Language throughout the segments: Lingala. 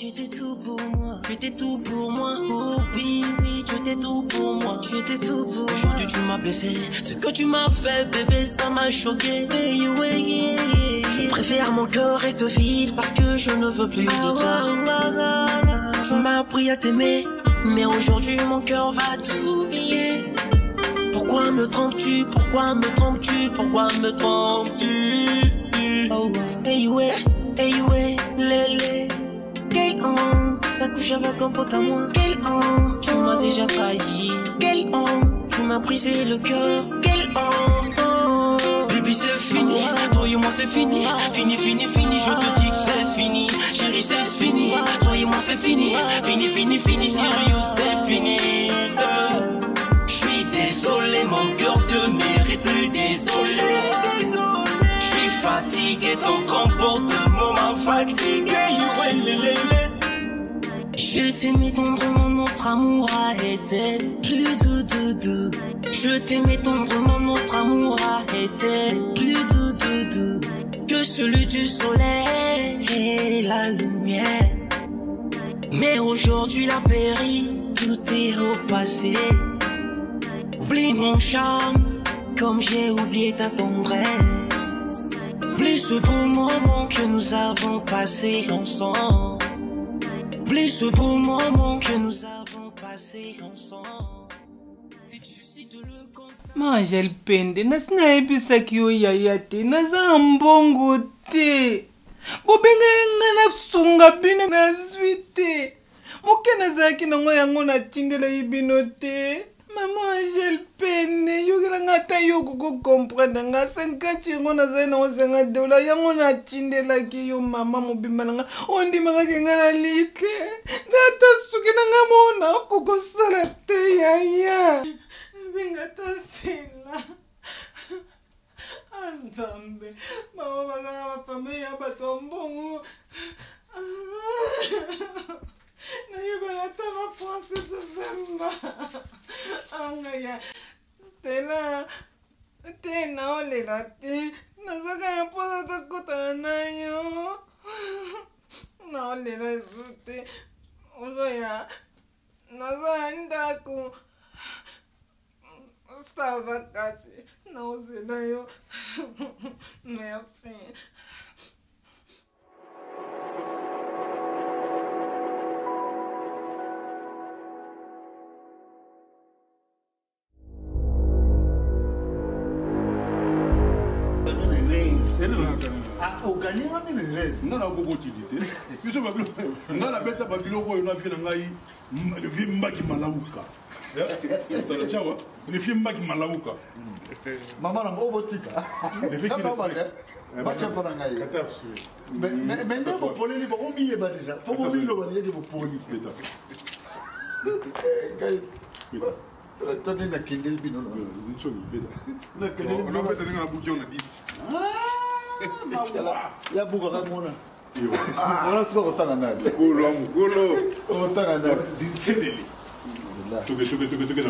Tu étais tout pour moi, tu étais tout pour moi. Oh oui, oui, tu étais tout pour moi, tu étais tout pour moi. Aujourd'hui tu m'as blessé, ce que tu m'as fait bébé ça m'a choqué. Je préfère mon cœur reste vide parce que je ne veux plus de toi. Tu m'as appris à t'aimer, mais aujourd'hui mon cœur va tout oublier. Pourquoi me trompes-tu, pourquoi me trompes-tu, pourquoi me trompes-tu? Hey ouais, lélé. Quelle honte, t'as couché avec un pote à moi. Quelle honte, tu m'as déjà trahi. Quelle honte, tu m'as brisé le cœur. Quelle honte, baby c'est fini, toi et moi c'est fini. Fini, fini, fini, je te dis que c'est fini. Chérie c'est fini, toi et moi c'est fini. Fini, fini, fini, sérieux c'est fini. Je suis désolé, mon cœur te mérite plus, désolé. Je suis fatigué, ton comportement m'a fatigué. Je t'aimais tendrement, notre amour a été plus doux. Je t'aimais tendrement, notre amour a été plus doux que celui du soleil et la lumière. Mais aujourd'hui la péri, tout est au passé. Oublie mon charme, comme j'ai oublié ta tendresse. Oublie ce beau moment que nous avons passé ensemble. Oublie ce beau moment que nous avons passé ensemble. Si tu le constates. Manje lipende nasina ebisaki yo yaya te naza mbongo te. Bobenge ngana sunga bine na suite. Moke nazaki nango yango na tindela ibino te. Maman Angèle Pene, yo la ngata yo ko comprendre nga 50 ngo na zena o zenga dola yango na tindela ki yo mama mobimba nga ondi maka kenga like data suki na nga mona ko sala te yaya binga tasila andambe mama banga famille batombongo na yeba ta ma France se vemba angaya Stella tena olela te nazaka ya posa tokutana na yo na olela zute ozoya naza ndako stava kasi na ozela yo merci. Non, non, beaucoup d'idées. Je suis dans la bête à Babylone, on a vu le film Maki Malauka. Le film Maki Malauka. Maman, on va botica. Le film qui mais maintenant, pour polir, il faut oublier déjà. Pour oublier le balai de vos polis. Attendez, la kindle bino. On a fait un bouton, on a dit. Ya buka kamona. Ona siko kutanga naye. Golo. Kutanga naye. Zinseleli. Tuke.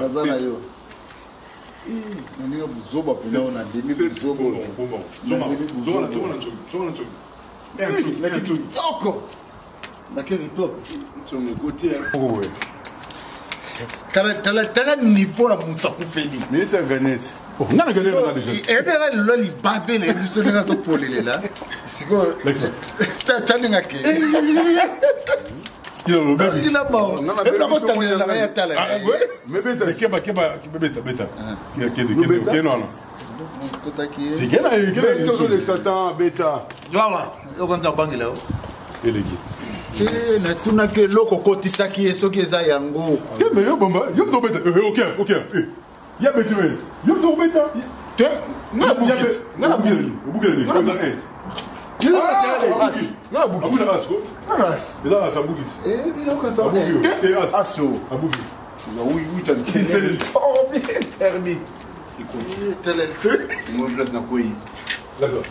Nazana yo. Nani buzoba pena ona demi buzoba. Zona. Na kitu toko. Na kile toko. Son côté. Ouais. Tala niveau la mutaku feli. Mais c'est Ganès. On a gagné là déjà. Et bien là il babé les lui là so polele là. Siko. Tani ngake. Yo bébé. Il a mort. Et puis on tani la ya tala. Mais beta beta. Qui non. Kotaki. Qui là tous les Satan beta. Voilà, on va bangi là. Elegi. Na tuna ke loko kotisaki esoki eza yango. Mais yo bamba, yo do beta. OK. Ya beta. Yo do beta. Te, na bugeli. Comme ça est. Na bugeli. Na asko. Aras. Eza na sabugi. Bilo kan sa. Aso. Abugi. Oui, t'as dit. Oh, bien terminé. Moi je laisse na koi. D'accord.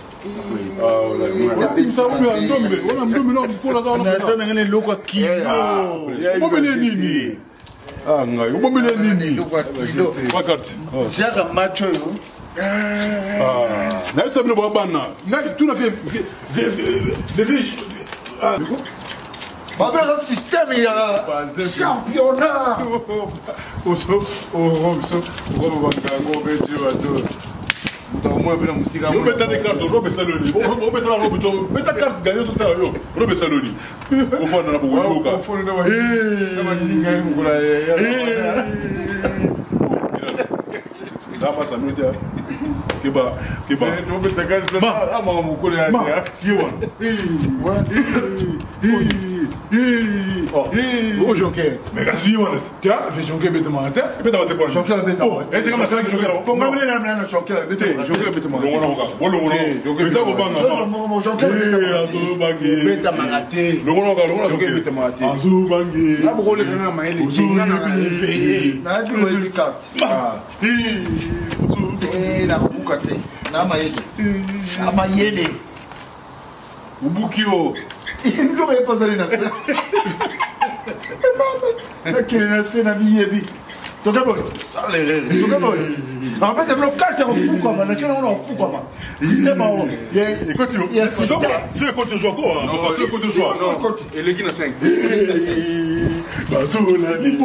Ça Avec un système, il y a championnat. Yo mets des cartes, Robe Saloni. On met la robe, mets ta carte gagnée tout à l'heure. Robe Saloni. Au fond, on a beaucoup de cas. Là, passe à nous. Keba. On met ta carte. Ah, mon collègue. Qui oh, Joker. Mais qu'est-ce qu'il y a? Tiens, fais Joker bête moi. Tiens, bête moi. Joker bête moi. Est-ce que ça que Joker? Pour moi, je Joker bête moi. Joker bête moi. Joker bête moi. Joker bête moi. Joker bête moi. Azou Bangé. Là, vous voulez donner un mail. La boucate. Na maïle. Ubukio. Il ne va pas aller dans ça. Quelle est la scène à Miyebi? Donc, d'abord, en fait, le carte en fou comme ça. Quel on en fou comme ça? Système en haut. Il y a un système. C'est contre jouer quoi? Non, c'est contre jouer. Et les Guinéens 5. Basolani.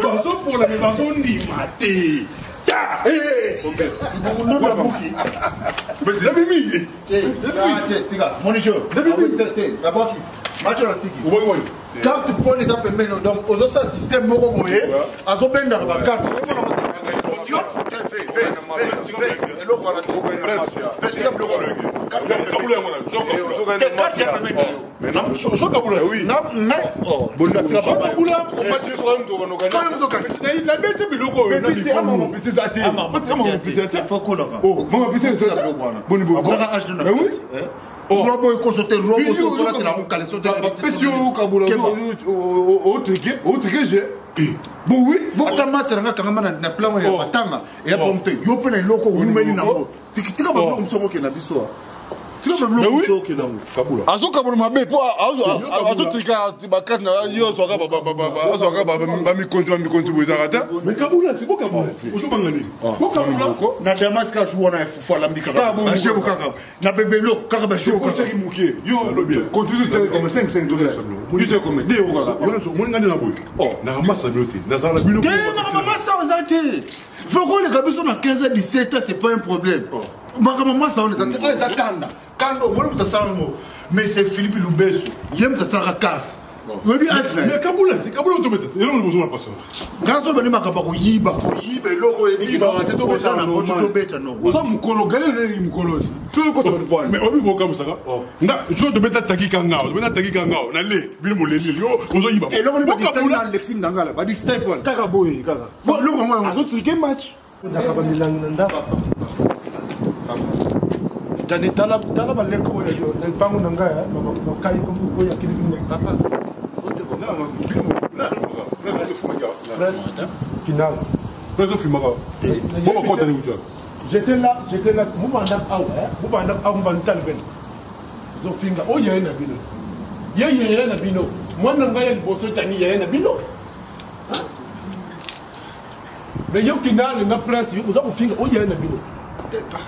Basopola, mais basonimate. Mais c'est la mimi. Quand tu prends les appels, donc aux autres systèmes, à son ben dans la carte. Robo consulter robo sur la télé mon calé sauter la question kabula bon oui bon atama seranga kangama na plan ya matanga ya pompe yo pena loko umeni na mo tikika ba bloko msoko ke na biso tika ba bloko msoko ke na kabula azo kabula mabe po azo tika bakat na yo soka baba soka baba mi konti bozarata mais kabula c'est quoi kabula ozo bangani ko kabula na Damascus wana fo la mbika na chebo kaka na bebelo kaka ba chebo kaka muke yo lobia continue de comme 5 dollars you te comme de kaka mo ngani na boy na massa noté na zala bino na massa ozate faut les gabiso na 15 17 c'est pas un problème makamama ça on les attend kando mo mutasango mais c'est Philippe Lubeso yem tasaka carte oui mais kabula automate et on besoin passer ngazo bani makaba ko yiba loko et ba to beta na to beta no oza mukolo galele mukolosi tout ko to point mais obi ko comme ça nga je te beta takika ngao na le bino mo leli yo ozo yiba et loko ba kabula Alexis Ndangala ba di step one kaka boy kaka loko ngwa azo trike match ndaka ba milangi nda Tani tala baleko ya yo na pango nanga ya no kai ko ya kili papa final. J'étais là,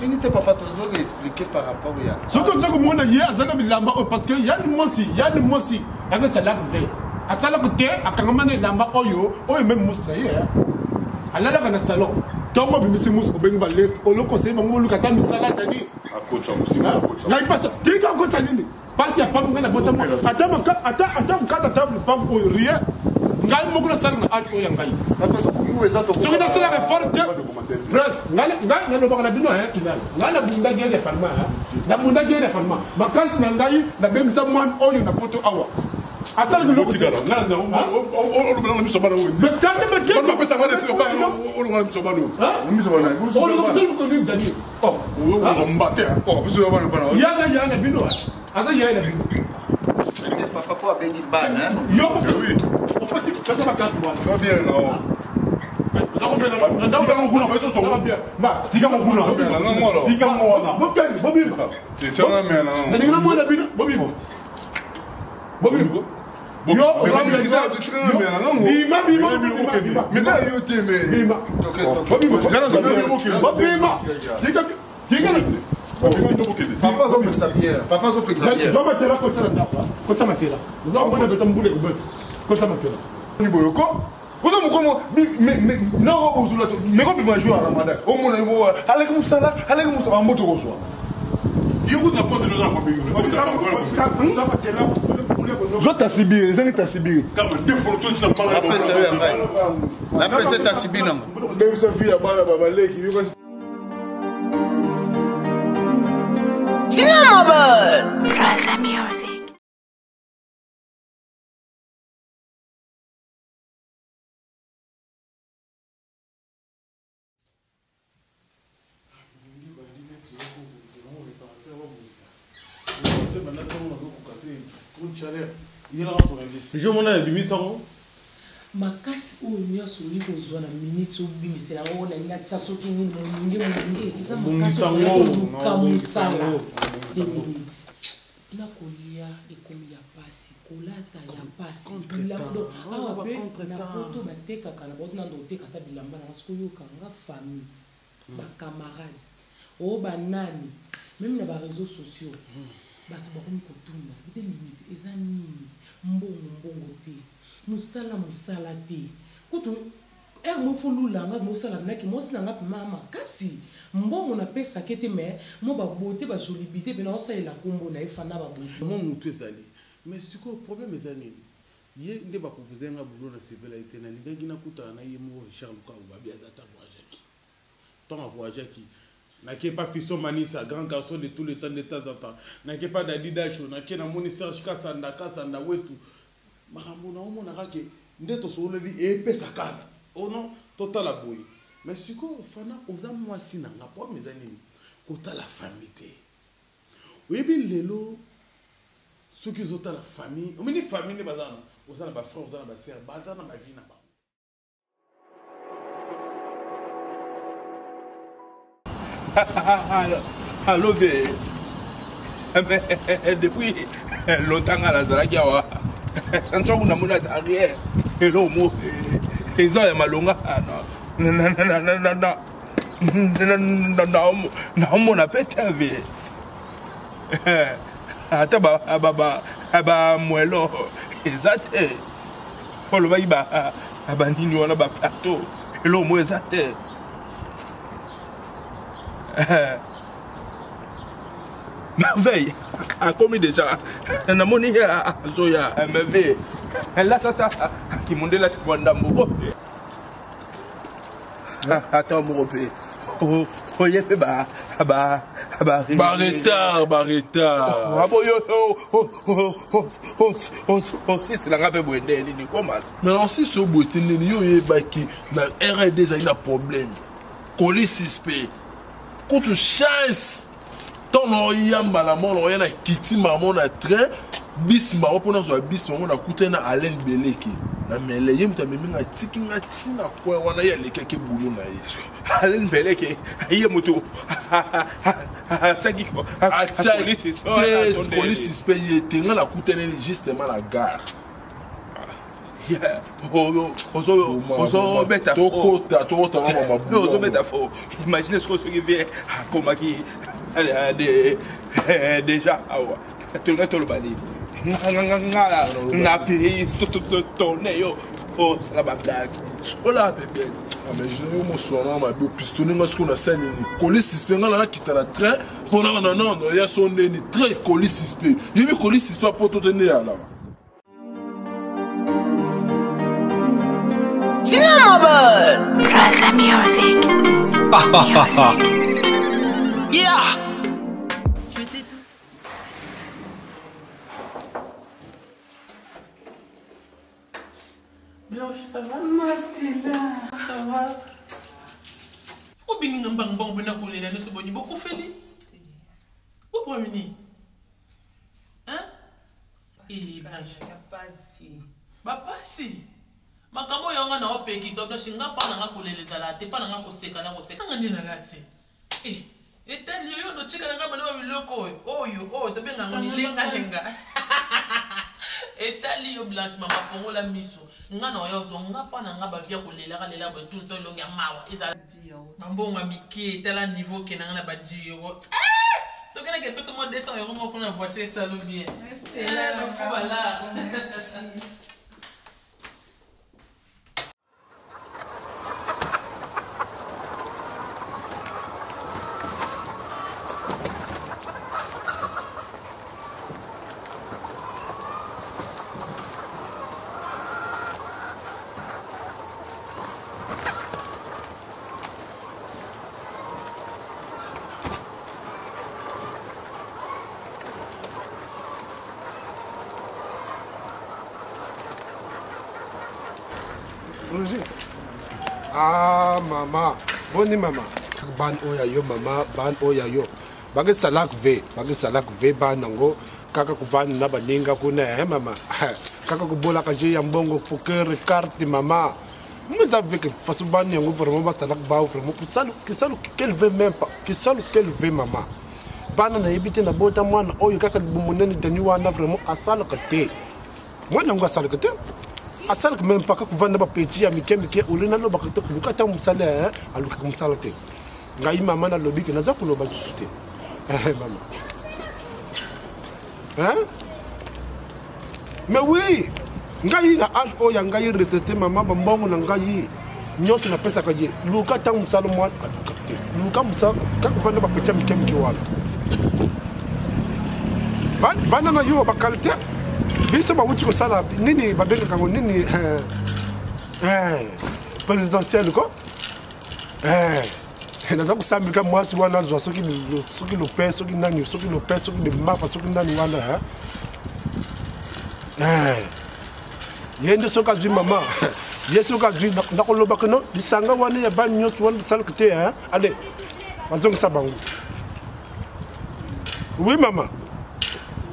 Finité papa toujours expliquer par rapport à ce que ça comme on a hier parce que y a le mosi avec ça là à ça là côté à kangamana lamba oyo même musla hier ala la kana salon donc moi bimisi mus ko bengi balle o lo conseil mo lu kata misala tani a coach musi na coach là il passe tika ko tani passe ya pas ngana botamo attends table pas rien ngai mo kuna sala na alto ya ngai parce que vous êtes ce que dans cela forte bref ngai no bakana bino kinal ngala bunda gele farma na bunda gele farma makansi na ngai na bengi sa mwan oyo na poto awa asal que l'autre tigara na on mi sobana oui mais quand on va passer à on mi sobana on mi sobana on le tout ko ni dani on mbatte mi sobana bana ya na bino asa ya na bino papa pour bengi bana yo oui on peut que ça va quand moi ça va bien non Papa zo pekisa bière. Papa zo pekisa bière. Zo matela kota na ndako. Kota matela. Zo mona beta mbule ko beta. Kota matela. Ni boyoko. Koza mukomo na ko uzula to. Me ko bi ma jouer à Ramadan. O mona ngo alek musala amboto ko so. Yoko na pas de la famille. Ça matela. Je t'assibir, les ta sibir. Comme deux photos ça parle. Après c'est après c'est ta sibina. Même sa fille a bala babale qui yoko. Raza Music. Je m'en ai mis ça. Makasi oyo nyonso oli kozwa na minute obimisela ngo na ngati soki nini moninge eza makasi oluka mosala 2 minutes nakolia ekomi ya pasi kolata ya pasi bilando awa pe na poto batekaka na bato nando oteka ta bilamba na siko yoka nga famille bacamarade oyo banani même na bareseaux sociaux bato bakomi kotuna 2 minutes eza nini mbongo te musala te kutu mo folula nga musala naki mo sina nga mama kasi mbongo na pesa kete mais mo ba beauté ba jolibité pe na osalela kombo na efana ba beauté mo mutu ezali mais siko problème ezali ye nde ba proposer nga boulot na civilité na lingi na kuta na ye mo Charles Kaouba bi azata voyage tant voyage qui n'a qui pas fiston Manissa grand garçon de tout le temps de temps en temps n'a qui pas d'Adidas na qui na moni Serge Kasanda wetu makamuna omona kake ndeto soleli epesa kana ono total aboy mais siko fana oza mwasi na nga po mezani kota la famille te oyebi lelo soki zota la famille omini famille bazana oza na ba frère oza na ba sœur bazana ba vie na ba Allô, depuis longtemps à la Zaragiawa, sans qu'on a mon arrière, et l'eau, ils ont malonga. Non, mon appel t'avait. Aba muelo, exacte. Pour le baïba, abanini, on a ba plateau, et l'eau, moi, exacte. Merveille, a commis déjà. Un amoni à Zoya, merveille. Elle a tata qui m'a dit la Twandambo. Attends, mon repère. Oh, y'a fait Barreta. C'est la rappe bonne, il commence. Mais aussi, ce bout, il y a un RD, il y a un problème. Colis suspect. Quand tu chances, ton yamba la mort, on a quitté maman na train, bis maman pour nous bis maman a coûté na Alain Beleki. Na mele yem ta mimi na tiki na tina kwa wana ya le keke boulot na ye. Alain Beleki, aye moto. Tsaki ko. Police suspect était na la coûté justement la gare. Imaginez ce qu'on vient comme qui déjà tout le bali na pays tourné oh c'est la blague sola bébé mais je ne me souviens pas de pistonner ce qu'on a scène police suspect là qui t'a la train pendant non il y a son nez très police suspect il y a police suspect pour te tenir là. Raza Music. Yeah. Blanche, ça va? Mastila, ça va? Où bien nous bang bang bien coulé là, nous sommes beaucoup fait. Où pour mini? Hein? Et Blanche, pas si. Bah pas si. Makambo yanga na opeki sobla shinga pa na ngakulele zalate pa na ngakoseka na koseka ngani na lati etali yo no chika na ngaba na biloko oyo to benga ngani lenga etali yo Blanche mama fongola miso ngana yo zonga pa na ngaba via kulela ka lela ba tout longa mawa eza mbonga miki etala niveau ke na ngana ba jiyo Quelqu'un qui peut se mettre 200 € pour une voiture, ça le bien. Voilà. Ah, mama. Boni mama. Ban oya yo mama, ban oya yo. Bagi salak ve ban nango. Kaka kuvan na baninga kuna mama. Kaka kubola kaje yang bongo poker carte mama. Vous avez que façon ban yango vraiment salak ba vraiment kisalu qu'elle veut même pas. Kisalu qu'elle veut mama. Bana na yibite na bota mwana oyo kaka bumunene dani wana vraiment asala kate. Mwana ngo asala kate. Asal même pas quand vendre ba petit ya mike ulina no bakate kukata musala aluka musala te ngai mama na lobi ke naza kuloba susute mama mais oui ngai na âge o ya ngai retraité mama bambongo na ngai nyoti na pesa kaje luka ta musala mwa aluka te luka musala ka vendre ba petit ya mike wala vana na yo bakalite biso bawuti kosala nini babenga kango nini présidentiel ko naza kusambika mwasi wana azwa soki lope soki nani soki lope soki de mapa soki nani wana yende soka zwi mama yesu ka zwi nakoloba kono lisanga wana ya ban nyoti wana sala kete allez bazongi sabangu oui mama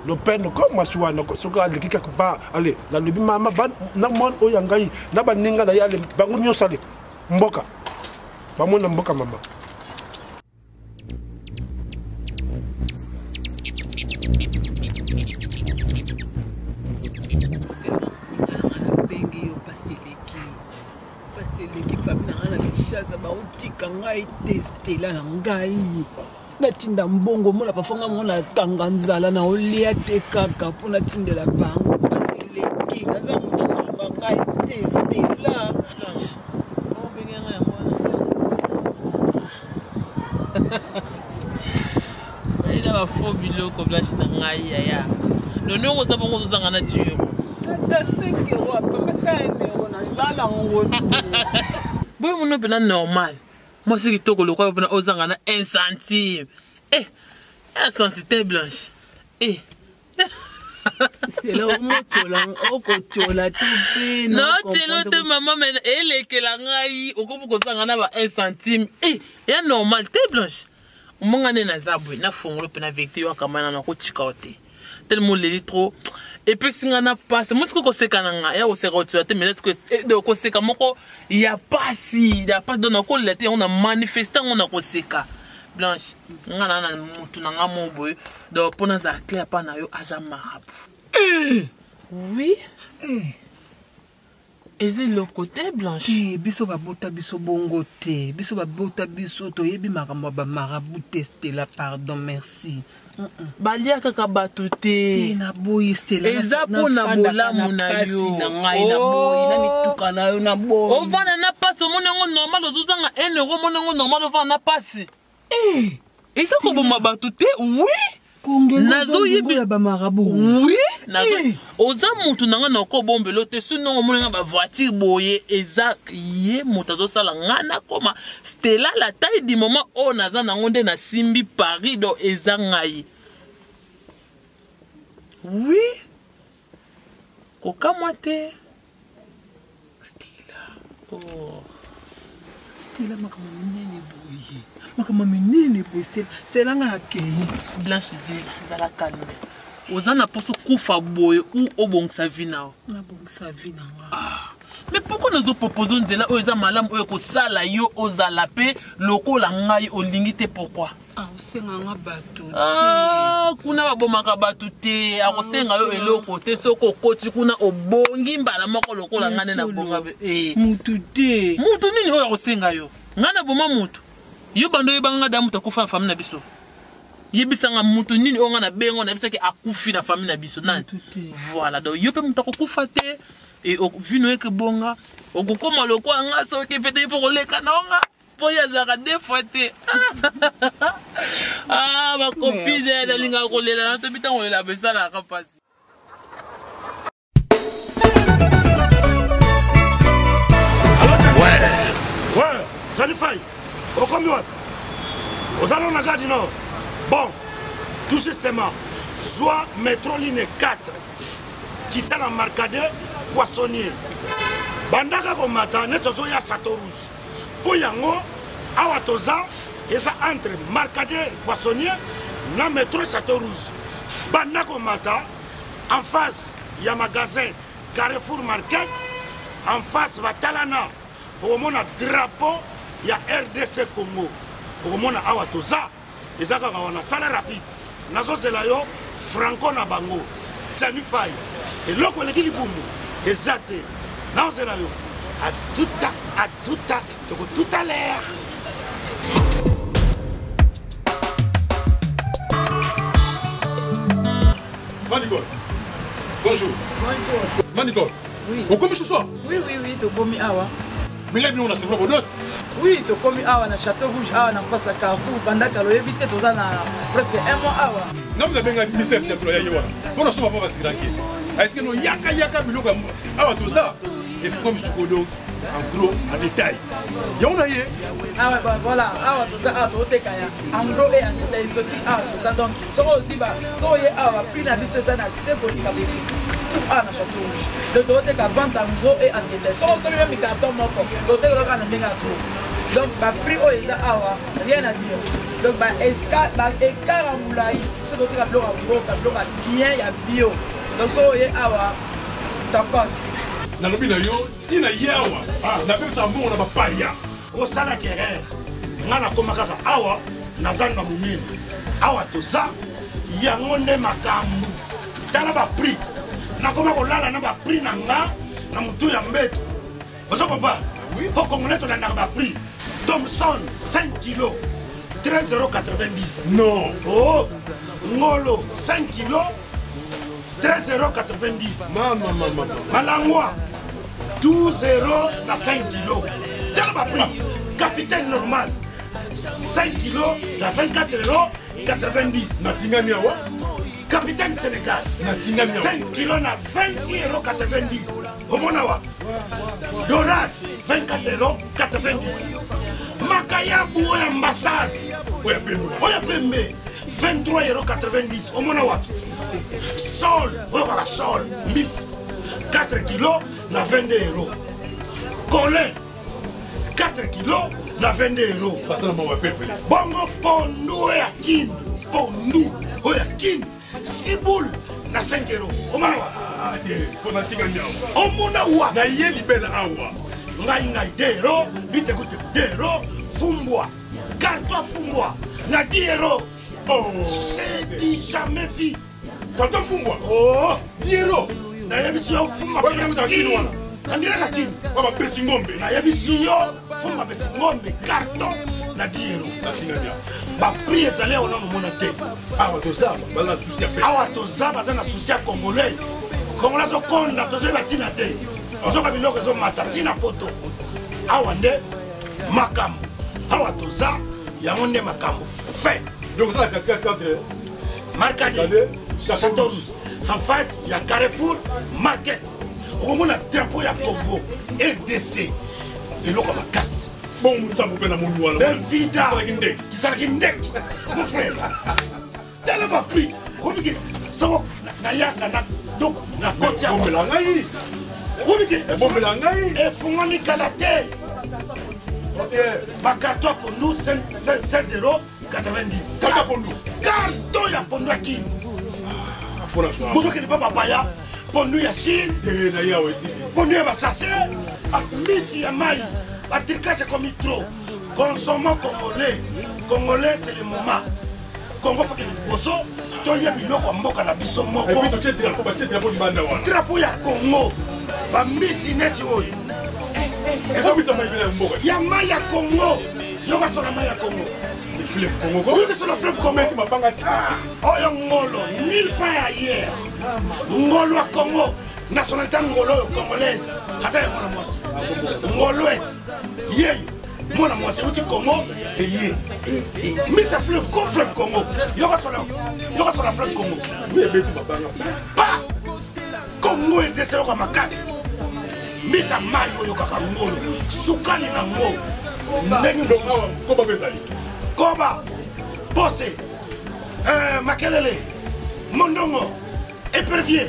le père ne comme moi soit no so ka likika ba ale la lobi mama ban na mon o yangai na baninga na yale bangu nyo sale mboka ba mona mboka mama bengi yo paseleki famina ngana kishaza ba utika ngai testela na ngai natinda mbongo mona pafanga mona tanga nzala na olia te kaka pona tindela bango paseleki naza mutu suba ngai testela o benga yango ila ba fo biloko blanche na ngai ya lono ngo sabongo zanga na dio ta seke wa papa ende ona sala ngo boy mono pena normal. Moi, c'est que tu as dit aux gens 1 centime. Eh, un centime blanche. Eh. C'est là où tu l'as. Non, c'est l'autre maman, mais elle est que la ngaï. Au coup, pour que ça ait 1 centime. Eh, c'est normal, t'es blanche. Au moins, on est dans la boue. On a fait un vecteur, on a fait un chicoté. Tellement les trop. Et puis si on a pas moi ce que c'est kananga ya o se rotulate mais est-ce que de c'est comme il y a pas dans ko lete on a manifesté on a koseka blanche ngana na mutu na ngamo boy do pona za clair pa na yo aza marabu oui eze le côté blanche biso ba bota biso bongo te biso ba bota biso to yebi makambo ba marabu tester la pardon merci balia kaka batu te na boyi stela eza pona bolamu na yo na ngai na boyi na mituka na yo na boyi o vana na passe monengo normal ozuzanga 1 euro monengo normal ovana na passe eza ko boma batu te oui nazo yebi ya ba marabu oui nazo oza mutu nanga na ko bombelo te sinon monenga ba voiture boye eza ye mutu zo sala ngana koma stela la taille du moment on naza na ngonde na simbi Paris do eza ngai oui koka moite stela oh stela makama minene boye stela stela nga akei blanche zala calme ozana poso kufa boye ou obongisa vina na bongisa vina mais pourquoi nous proposons nzela o eza malamu o ekosala yo ozala pe lokola ngai olingi te pourquoi osenga nga bato te kuna babomaka bato te akosenga yo eloko te soko okoti kuna obongi mbala moko lokola ngane na bonga mutu te mutu nini oyo akosenga yo ngana boma mutu yo bando yebanga da mutu akufa fami na biso yebisanga mutu nini onga na bengo na bisaki akufi na famille na biso nani voilà donc yo pe mutu kokufa te et vino eke bonga okokoma lokwa nga soki pete po koleka na onga po yazaka deux fois te ah ma copine elle linga kolela na to bitango lela besala ka pasi. Ouais, Janifai, au commun, aux allons la gare du Nord. Bon, tout justement, soit métro ligne 4, qui est dans Marcadet, Poissonnier. Bandaka Komata, Netozo ya Château Rouge. Pour Yango, Awatoza, et ça entre Marcadet, Poissonnier, na métro Château Rouge. Bandaka Komata, en face, il y a magasin Carrefour Market, en face, Batalana. Au moment drapeau, il y a RDC Congo. Au moment Awatoza, et ça on a salaire rapide. Nazo Zelayo, Franco Nabango, Janifai, et l'autre on est boum, et Zate, Nazo Zelayo, à tout à l'heure. Manicole, bonjour. Bonjour. Manicole, oui. Vous commis ce soir? Oui, tu commis awa. Mais là, on a c'est vraiment d'autres. Oui, tu commis awa na Château Rouge, awa na face à Carrefour, pendant que l'on évite tout ça presque un mois awa. Non, mais bien un ministère c'est toi yayewa. On a souvent pas se ranker. Est-ce que nous yaka biloko awa tout ça? Il faut comme sukodo en gros en détail. Ya on a yé. Ah ouais, bah voilà, awa tout ça awa tout kaya. En gros et en détail sorti awa tout ça donc so aussi ba so yé awa puis na biso ça na seko ni kabesi. Tout awa na Château Rouge. Le doté ka vente en gros et en détail. So so même carton moko. Doté ko ka na benga trop. Donc ba prix o eza awa, rien à dire. Donc ba écart en moulay, ce doté ka bloc en gros, ka bloc bien ya bio. Donc so yé awa tacos. Na lobi na yo tina yawa na pesa mbongo na bapaya osala kerere ngana koma kaka awa nazana na mumini awa toza yango nde makambo tala ba prix nakoma kolala na ba prix na nga na mutu ya mbeto ozo kompa po congolais to na ba prix Thomson 5 kg 13,90 €. Non. Oh ngolo 5 kg 13,90 €. Maman. Malangwa 12 € na 5 kg. Tel ma prix. Capitaine normal 5 kg na 24,90 €. Natingami awa. Capitaine Sénégal 5 kg na 26,90 €. Omonawa. Dorade 24,90 €. Makaya Boué ambassade. Oya Pembe 23,90 €. Omonawa. Sol, sol, Miss 4 kg na 22 €. Colin 4 kg na 22 €. Bongo pondu ya kim, pondu ya kim, Siboul na 5 €. Omawa. Omona wa na ye libela awa. Ngai 2 €, bite gute 2 €, fumbwa. Carton fumbwa na 10 €. Oh, c'est du jamais vu. Carton fumbwa. Oh, 10 €. Na yebisi yo fumba ba na kini wana. Andira ka kini. Ba pesi ngombe. Na yebisi yo fumba pesi ngombe carton na 10 €. Natinganya. Ba prix ezali ona no mona te. Awa toza baza souci pe. Awa toza baza na souci congolais. Congolais zo konda tozo batina te. Nzoka biloko zo mata tina poto. Awa nde makambo. Awa toza yango nde makambo fait. Donc ça 4 entre Marcadet Château Rouge. En face, il y a Carrefour Market. On a un drapeau à Congo, RDC. Et l'eau comme un casse. Bon, nous sommes bien à mon nouveau. Vida. Qui s'arrête mon frère. Tel va pris. Comme il ça va. Nayaka na donc na côté. Bon melangai. Comme il bon melangai. Et fungami kalate. OK. Ma carton pour nous 16,90 €. Carton pour nous. Carton ya pour nous qui. Vous qui n'est pas papaya, pour nous, il y a Chine, pour nous, il y a Sassé, Missi, Yamaï, Patrika, c'est comme trop. Consommons Congolais. Congolais, c'est le moment. Congo, il faut que nous posons. Tout le monde a mis son mot. Drapeau, il y a Congo. Missi, Netio. Yamaï, il y a Congo. yoka sur la main ya Congo. Le fleuve Congo. Yoka sur le fleuve Congo. Oh yo ngolo, mille pas ailleurs. Ngolo à Congo, nationalité ngolo congolaise. Asa ya mwana mwasi. Ngolo et. Yeye. Mwana mwasi uti Congo et yeye. Mais ça fleuve Congo. Yoka sur la fleuve Congo. Oui, beti mabanga. Pas Congo est descendant comme makasi. Mais ça maille oyo kaka ngolo. Sukali na ngo. Ndenge ndo koba bezali. Koba. Bossé. Makelele. Mondongo. Épervier.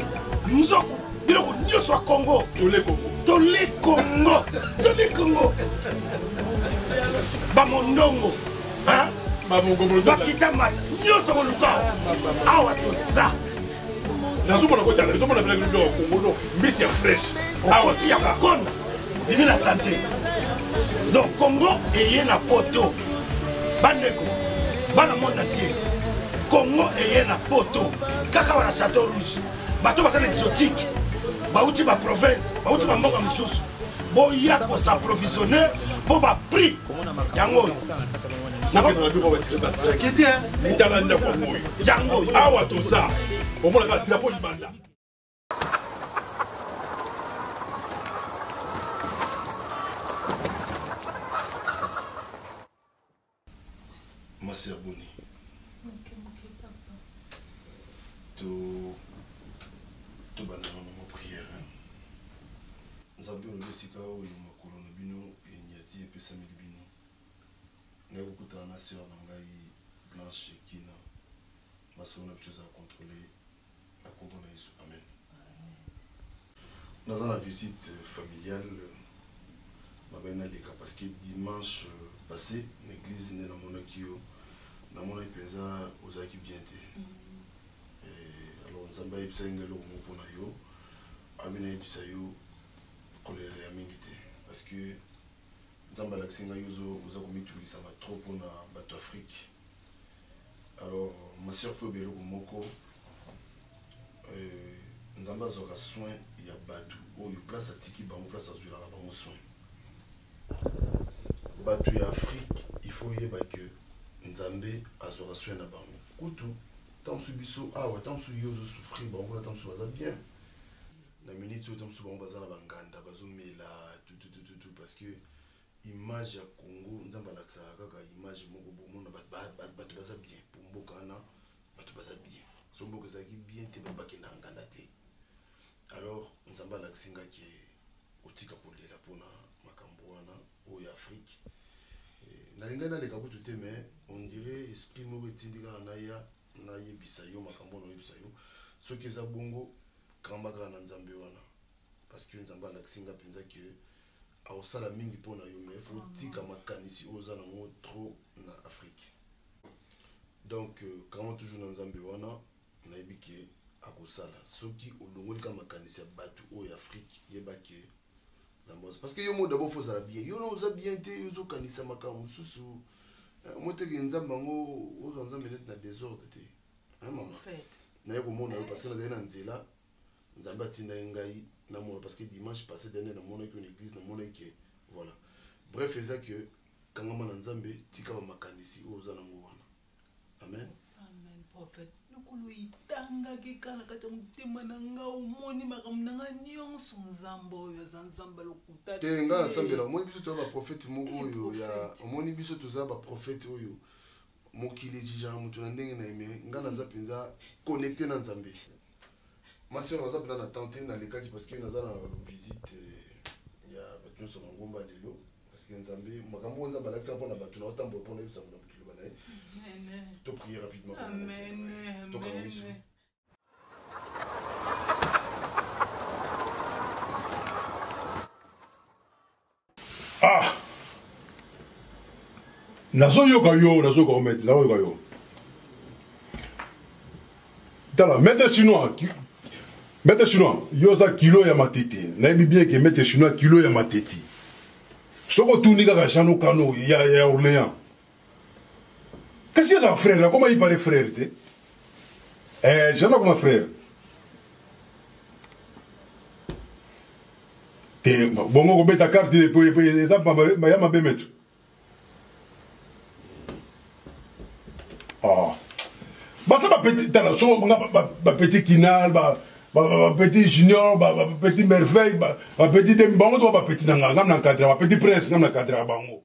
Nzoku. Biloko nyonso ya Congo. Tole Congo. Ba mondongo. Hein? Ba kitamata. Nyonso koluka. Awa toza. Nazomona kotala, nazomona bila ndo Congo no, mbisi ya fresh. Okoti ya kokona. Bimi la santé. Donc Congo eye na poto. Bandeko. Bana monde tie. Congo eye na poto. Kaka wana Château Rouge. Bato basana exotique. Bauti ba province, bauti ba mboka mususu. Boya ko s'approvisionner pour ba prix. Yango. Nakena biko ba tire bastira kiti hein. Ndala nda Congo. Yango. Awa toza. Omona ka drapeau libanda. Ma sœur Bonnie. To banana ma prière. Nzambe lo besika o yuma kolona bino enyati epesa milibino. Na kokutana na sœur na ngai Blanche Kina. Parce qu'on a quelque chose à contrôler. La comprendre Jésus. Amen. Nous avons la visite familiale. Parce que dimanche passé, l'église n'est dans mon akio. Dans mon épisode, aux acquis bien. Alors, nous avons eu un peu de pour nous. Amina Bisayo, colère et amingité. Parce que nous avons mis tout ça trop pour la bateau Afrique. Alors, ma soeur Fobelo Moko, nous avons soin, il y a Badou, où il y a place à Tiki, il place à Zouira, il y a soin. Badou et Afrique, il faut y avoir que nous avons soin à Bango. Koutou, tant que biso, tant que yozo souffrir, Bango, tant que bien. La minute où tant que Bango, bazana banganda, bazomela, tout, parce que image à Congo, nous avons la image moko bomona batu baza bien pour mboka na batu baza bien so mboka za bien te bakena nganda te. Alors nous avons la singa qui otika kolela pona makambo wana o ya Afrique na lingana le kabutu te, mais on dirait esprit moko etindika na yebisa yo makambo no yebisa yo so ki za bongo kambaka na nzambe wana, parce que nous avons la singa penza que au sala mingi pona yo, mais faut tika makanisi oza nango trop na Afrique. Donc quand toujours dans Nzambe wana na ebiki akosala soki olongoli ka makanisi ya batu o ya Afrique yebaki Zamboza, parce que yo mo d'abord faut ça bien yo no oza bien te yo zo kanisa makambo susu mote ke Nzamba ngo ozo Nzambe net na désordre te hein maman na yo komona yo parce que na nzela Nzamba tinda ngai na mona, parce que dimanche passé dernier na mona que une église na mona que voilà. Bref, c'est ça que quand on a Nzambe tika ba makanisi oza nango wana. Amen. Amen, prophète. Lokolo itanga ke kana kata mutima na nga umoni makamnanga nyonso Nzambe oyo za Nzambe lokuta. Tenga Nzambe la moni biso to ba prophète moko oyo ya moni biso to za ba prophète oyo mokili jija mutu na ndenge na ime ngana za penza connecté na Nzambe. Ma soeur Nzambe na tenté na lekaki parce que naza na visite ya batu so ngomba lelo, parce que Nzambe makambo Nzambe la xa pona batu na otambo pona ebisa na mokili bana. Amen. To prier rapidement. Amen. Amen. Ah, nazo yoka mettre, nazo yoka yo. Tala, maître chinois, yoza kilo ya matete. Naibi bien que maître chinois kilo ya matete. Soko tunika ka chano kano ya Orléans. Qu'est-ce qu'il y a un frère là? Comment il paraît frère? J'en ai comme un frère. Bon, on va mettre ta carte et puis ça va me mettre. Ça va petit petit Kinal, petit Junior, petit Merveille, petit Dembango, petit Nangam, petit Prince, Nam Nakadra Bango.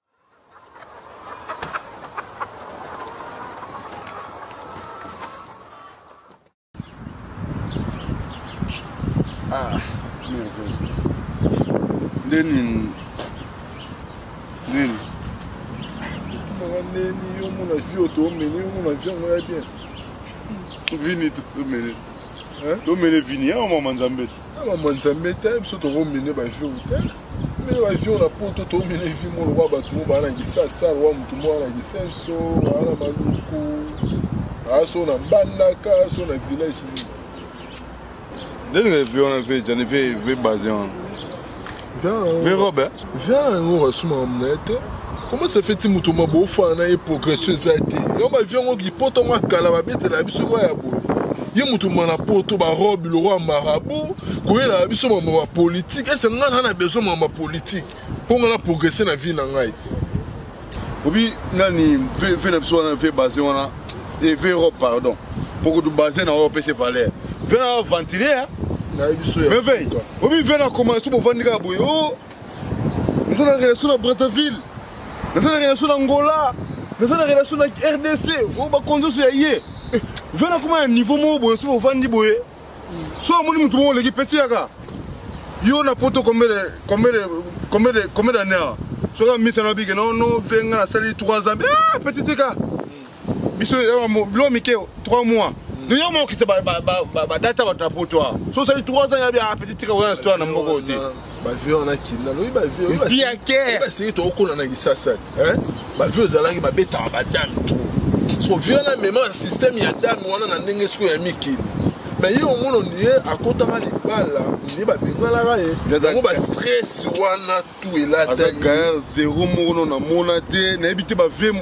Neni yo mon avis auto mené mon avion moi bien vini to mené to mené vini à maman Zambet biso to mené ba avion mais avion la poto to mené vi mon roi ba tout ba na gisasa roi mutu mo na gisenso ala maluku aso na bandaka so na village Dès que on a fait, j'en ai fait basé en. Viens, Robert. Viens, on reçoit mon net. Comment ça fait que tu m'as beau faire une progression zati? On va venir on dit poto moi kalaba bête la biso ya bo. Ye mutu mana poto ba robe le roi marabout, ko la biso ma politique. Est-ce que on a besoin de ma politique pour on a progresser na vie na ngai? Obi nani fait na biso on a fait basé on a et fait Europe pardon. Pour que tu baser na Europe c'est valeur. Viens ventiler hein. Mais veille, oui, viens commencer pour vendre Gaboui. Oh, nous avons une relation à Brazzaville, nous avons une relation à Angola, nous avons une relation à RDC. Oh, bah, quand on se dit, viens comment un niveau mobile pour vendre Gaboui. Soit mon tout le monde l'équipe petit là. Yo na poto combien d'années? Soit mis en habit non non viens à salir 3 ans. Ah, petit gars. Monsieur, l'homme qui 3 mois. Nous avons qui se data votre potoir. So ça 3 ans il y a bien petit tika on histoire na moko côté. Ba vieux on a qui na lui ba vieux. Bien que. Ba c'est to okona na gisasa. Hein? Ba vieux zalangi ba beta ba dame tout. So vieux na même système ya dame wana na ndenge siko ya miki. Mais yo on dit à kota ma libala, ni ba bingala ka ye. Ngo ba stress wana tout et là avec zéro mono na monate na ebité ba vieux.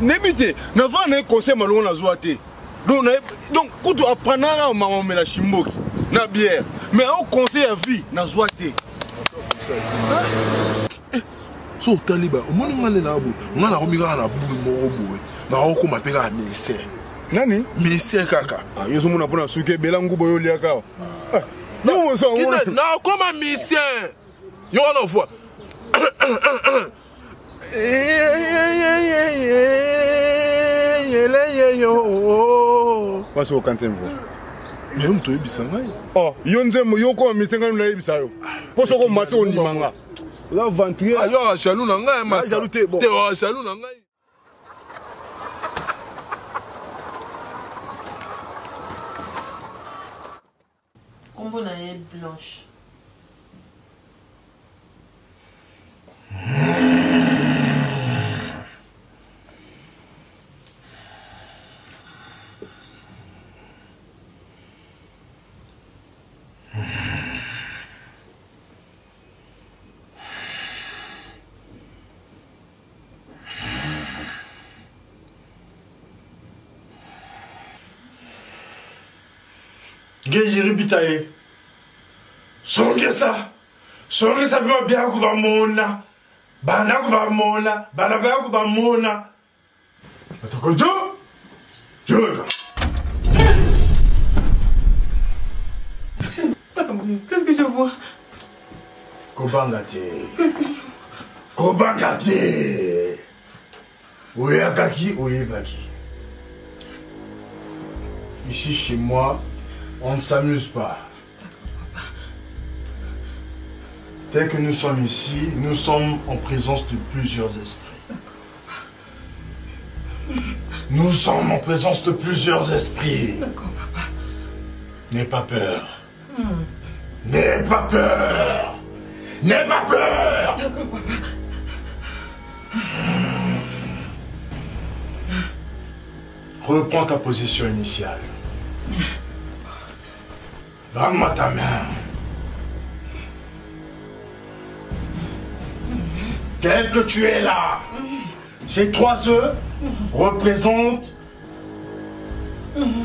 N'ébité, na va na conseil malon na zoate. Donc, quand tu apprends à maman la chimboki, na bière, mais au conseil à vie, na zoate. So taliba, au moins on a l'abu, on a la romiga na boule morobo, na oko mapega ministère. Nani? Ministère kaka. Ah, yo somo na pona suke belangu boyo liaka. Non, ça on. Non, comment ministère? Yo on voit. Passe au quantième fois. Mais on te dit ça. Oh, yonzem yoko misenga na yebisa yo. Poso ko mato ni manga. La ventrier. Ayo chalou na ngai masa. Chalou te bon. Te wa chalou na ngai. Combo na ye blanche. Ngejiri bitaye. Songesa bima bien kuba mona. Bana kuba mona, bana ba kuba mona. Atoko jo. Joga. Qu'est-ce que je vois? Kobangate. Kobangate. Oyakaki, oyebaki. Ici chez moi, on ne s'amuse pas. Dès que nous sommes ici, nous sommes en présence de plusieurs esprits. Nous sommes en présence de plusieurs esprits. N'aie pas peur. N'aie pas peur. N'aie pas peur. Reprends ta position initiale. Donne-moi ta main. Tel que tu es là, ces 3 œufs représentent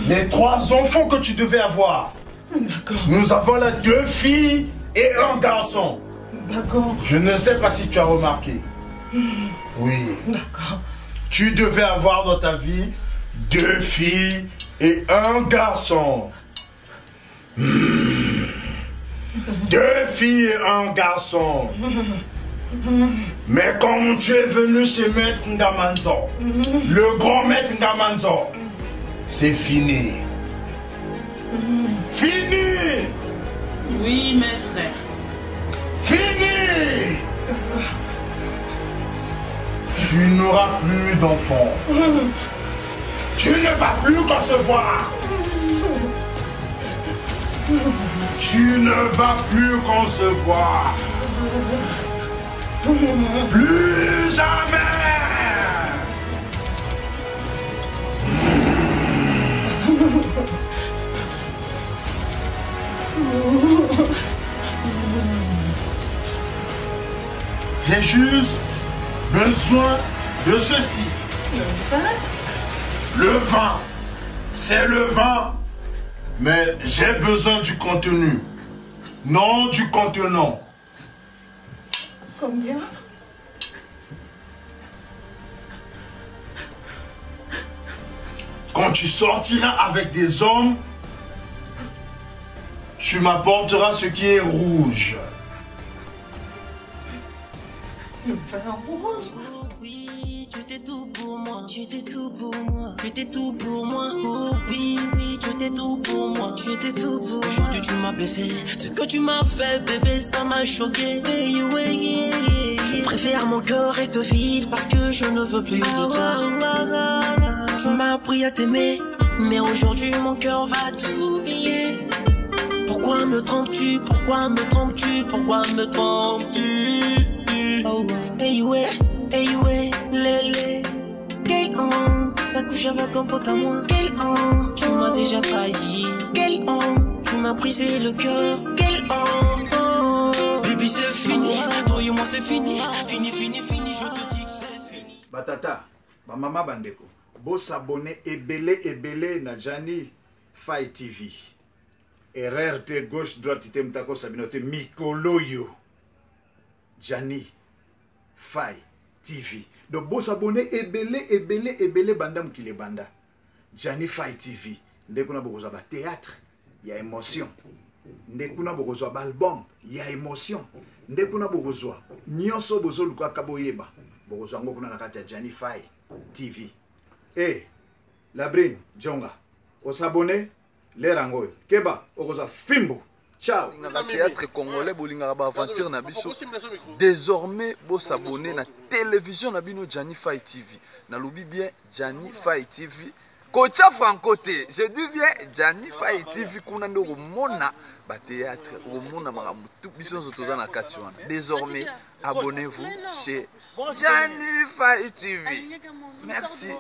les 3 enfants que tu devais avoir. Nous avons là 2 filles et 1 garçon. D'accord. Je ne sais pas si tu as remarqué. Oui. D'accord. Tu devais avoir dans ta vie 2 filles et 1 garçon. 2 filles et 1 garçon. Mais quand tu es venu chez Maître Ngamanzo, le grand Maître Ngamanzo, c'est fini. Fini. Oui, maître. Fini. Tu n'auras plus d'enfants. Tu ne vas plus concevoir. Tu ne vas plus concevoir. Plus jamais. J'ai juste besoin de ceci. Le vin. C'est le vin. Mais j'ai besoin du contenu. Non du contenant. Combien? Quand tu sortiras avec des hommes, tu m'apporteras ce qui est rouge. Le vin rouge? Oui, tu étais tout pour moi, tu étais tout pour moi, tu étais tout pour moi. Oh oui, oui, tu étais tout pour moi, tu étais tout pour moi. Aujourd'hui tu m'as blessé, ce que tu m'as fait bébé ça m'a choqué. Je préfère mon cœur reste vide parce que je ne veux plus de toi. Tu m'as appris à t'aimer, mais aujourd'hui mon cœur va t'oublier. Pourquoi me trompes-tu, pourquoi me trompes-tu, pourquoi me trompes-tu? Hey ouais, lélé. Quelle honte, ça couche avec un pote à moi. Quelle honte, tu m'as déjà trahi. Quelle honte, tu m'as brisé le cœur. Quelle honte, baby c'est fini. Toi et moi c'est fini. Fini, fini, fini, je te dis que c'est fini. Batata, ma maman bandeko. Beau s'abonner ebele na Jani Fai TV. RRT gauche droite item tako sabinote Mikoloyo. Jani Fai TV. Donc beau s'abonner ebele banda mkile banda. Jani Fai TV. Ndekuna bokozwa ba théâtre, il y a émotion. Ndekuna bokozwa ba album, il y a émotion. Ndekuna bokozwa nyonso bozo luka kaboyeba. Bokozwa ngo kuna nakati ya Jani Fai TV. Eh, Labrine, Djonga, on s'abonne, les rangoy. Keba, on fimbo. Ciao. Le théâtre congolais, bolinga aventure na biso. Désormais, bo s'abonner na télévision na bino Jani Fai TV. Na lobi bien Jani Fai TV. Kocha Franco te, je dis bien Jani Fai TV kuna ndo mona ba théâtre, mona maramu tout biso zotoza na kati wana. Désormais, abonnez-vous chez Jani Fai TV. Merci.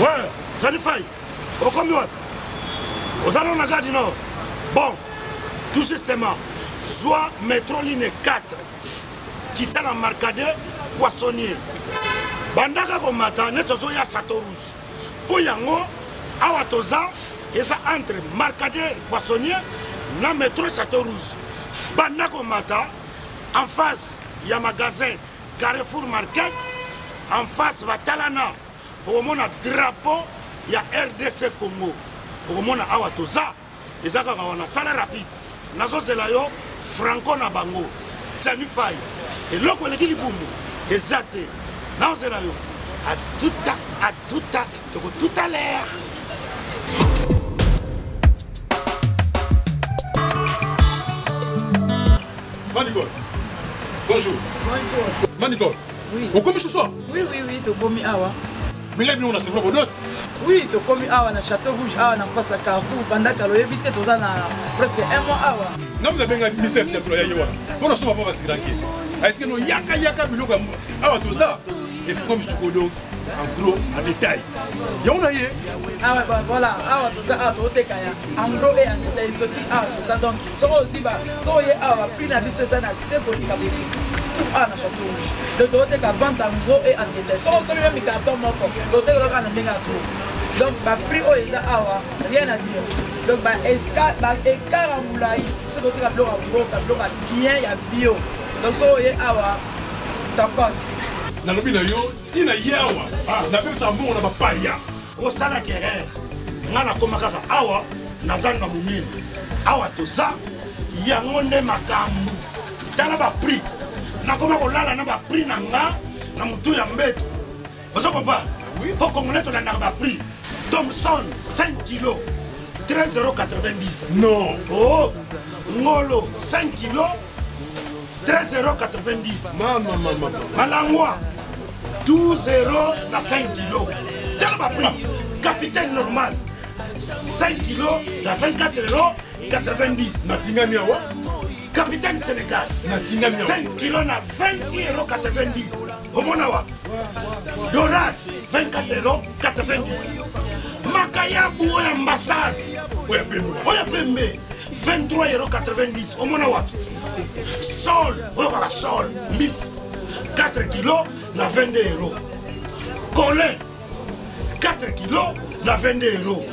Ouais, Jani Fai, au commis, aux allons la gare du Nord. Bon, tout justement, soit métro ligne 4, qui est la marcade poissonnier. Bandaka komata, netozo ya Château Rouge. Pour yango, awatoza, et ça entre marcade poissonnier, na métro Château Rouge. Bandaka komata, en face, il y a magasin Carrefour Market, en face, Batalana. Au moment drapeau, il y a RDC Congo. Au moment awatoza, et ça on a salaire rapide. Nazo Zelayo, Franco Nabango, Jani Fai, et l'autre on est boum, et Zate, Nazo Zelayo, à tout à l'heure. Manicole, bonjour. Bonjour. Manicole, oui. Vous commis ce soir? Oui, tu commis awa. Mais là, on a c'est vraiment d'autres. Oui, tu commis awa na Château Rouge, awa na face à Carrefour, pendant que l'on évite tout ça presque un mois awa. Non, vous avez un ministère qui a trouvé awa. On a souvent pas facile. Est-ce que nous yaka biloko awa tout ça? Il faut comme sukodo en gros en détail. Ya on a yé. Ah ouais, voilà, awa tout ça a tout kaya. En gros et en détail sorti awa tout ça donc so aussi ba so yé awa pina biso ça na sebo ni kabesi. Ah na Château Rouge. De doté ka vente en gros et en détail. So même mi carton moko. Doté ko ka na ndinga tout. Donc ba prix o eza awa rien à dire. Donc ba écart en moulai. Ce doté ka bloc en gros, ka bloc bien ya bio. donc so oye awa tapos nalobi na yo tina ye awa napemisa mbongo na bapaya osala kerere nga nakoma kaka awa naza na monene awa toza yango nde makambo tala baprix nakoma kolala na baprix na nga na motu ya mbeto ozo kompa po congolais tolandaka baprix Thomson 5 kg 13,90 €. Non. Oh, Ngolo 5 kg 13,90 €. Maman. Malangwa 12 € na 5 kg. Tel bas prix. Capitaine normal 5 kg na 24,90 €. Natingani awa. Capitaine Sénégal 5 kg na 26,90 €. Omonawa. Dorat 24,90 €. Makayabu oya ambassade oya pembe 23,90 €. Omona wapi sol oyo kaka sol miss 4 kg na 22 €. Colin 4 kg na 22 €.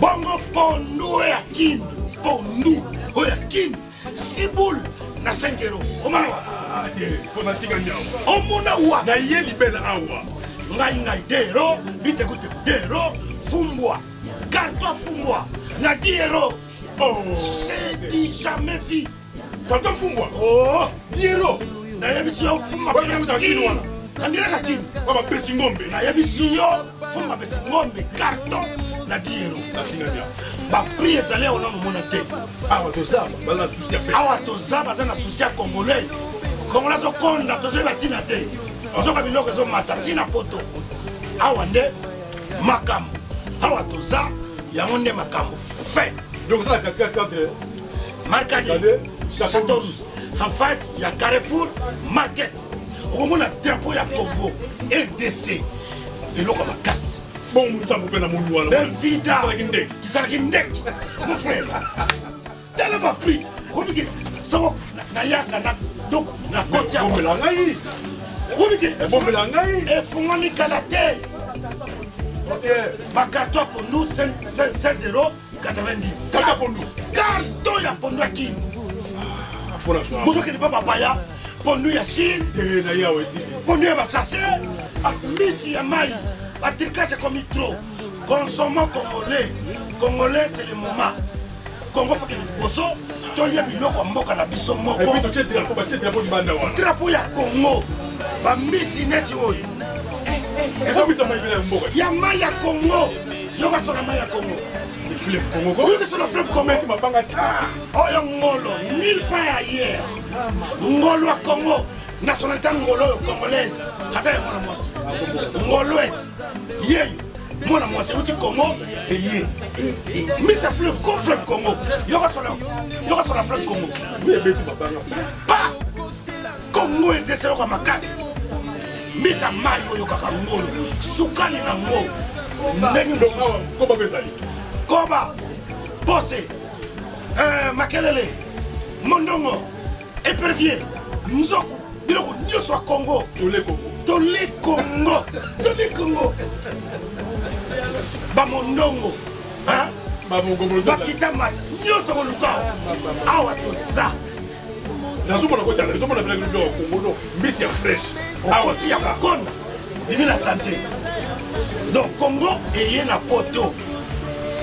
Bongo pondu oya kini pondu oya kini siboule na 5 €. Omona wapi omona wapi na ye libela awa ngai 2 €, bitekuteku 2 €, fumbwa, carton fumbwa, na 10 €. Oh, c'est du jamais vu. Carton fumbwa. Oh, 10 €. Na yebisi yo fumbwa pe kini. Andira ka kini. Baba pesi ngombe. Na yebisi yo fumbwa pesi ngombe carton na 10 €. Natingania. Ba prix ezali ona mona te. Awa tozaba, baza souci ya pe. Awa tozaba za na souci ya congolais. Congolais zo konda tozo batina te. Nzoka biloko zo mata tina poto. Awa nde makambo. Awa toza yango nde makambo fait. Donc ça la katikati entre Marcadi Château Rouge en face ya Carrefour Market. Okomona drapeau ya Congo RDC eloko makasi. Bon mutsambo pe na monu wana. Vida kisalaki ndeki. Mon frère. Tellement pas pris. Obiki soko na yaka na donc na kotia. Bombe la ngai. Obiki bombe la ngai. E fungani kalate. OK. Ma carton pour nous 16,90 €. Carton pour nous. Carton ya pondu ya Kini. Afona so. Bozo ke pas papaya. Pondu ya Chine. De na ya aussi. Pondu ya basase. Misi ya mai. Batricage comme trop. Consommons congolais. Congolais c'est le moment. Congo faut que bozo tolia biloko mboka na biso moko. Et puis to chetre drapeau di banda wana. Drapeau ya Congo. Ba misi neti oyo. Ya mai ya Congo. Yoka sona mai ya Congo. Le fleuve Congo. Oui, c'est le fleuve Congo. Ma banga tia. Oyo ngolo, 1000 pas ailleurs. Ngolo à Congo. Nationalité ngolo congolaise. Asa ya mwana mwasi. Ngolo et. Yeyo. Mwana mwasi uti Congo et ye. Mais ça fleuve Congo. Yoka sona fleuve Congo. Oui, beti ma banga. Pas. Congo est descelo kwa makasi. Misa mai oyo kaka ngolo. Sukali na ngolo. Ndenge ndongo koba bezali. Koba. Bose. Makelele. Mondongo. Épervier. Nzoku. Biloko nyoso wa Congo. Tole Congo. Ba mondongo. Hein? Ba kitamata. Nyoso ko lukao. Awa toza. Nazomona ko tala, nazomona bila bilo Congo mbisi ya fresh. Okoti ya kokona. Dimi la santé. Donc Congo eye na poto.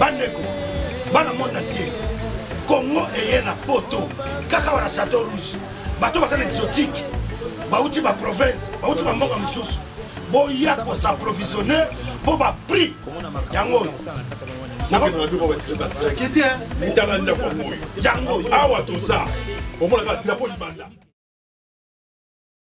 Bandeko. Bana mona tie. Congo eye na poto. Kaka wana Château Rouge. Bato basana exotique. Bauti ba province, bauti ba mboka misusu. Boya ko s'approvisionner pour ba prix. Yango. Nako na biko ba tire bastra. Kete. Ndala ndako moyo. Yango. Awa toza. Omona ka drapeau libanda.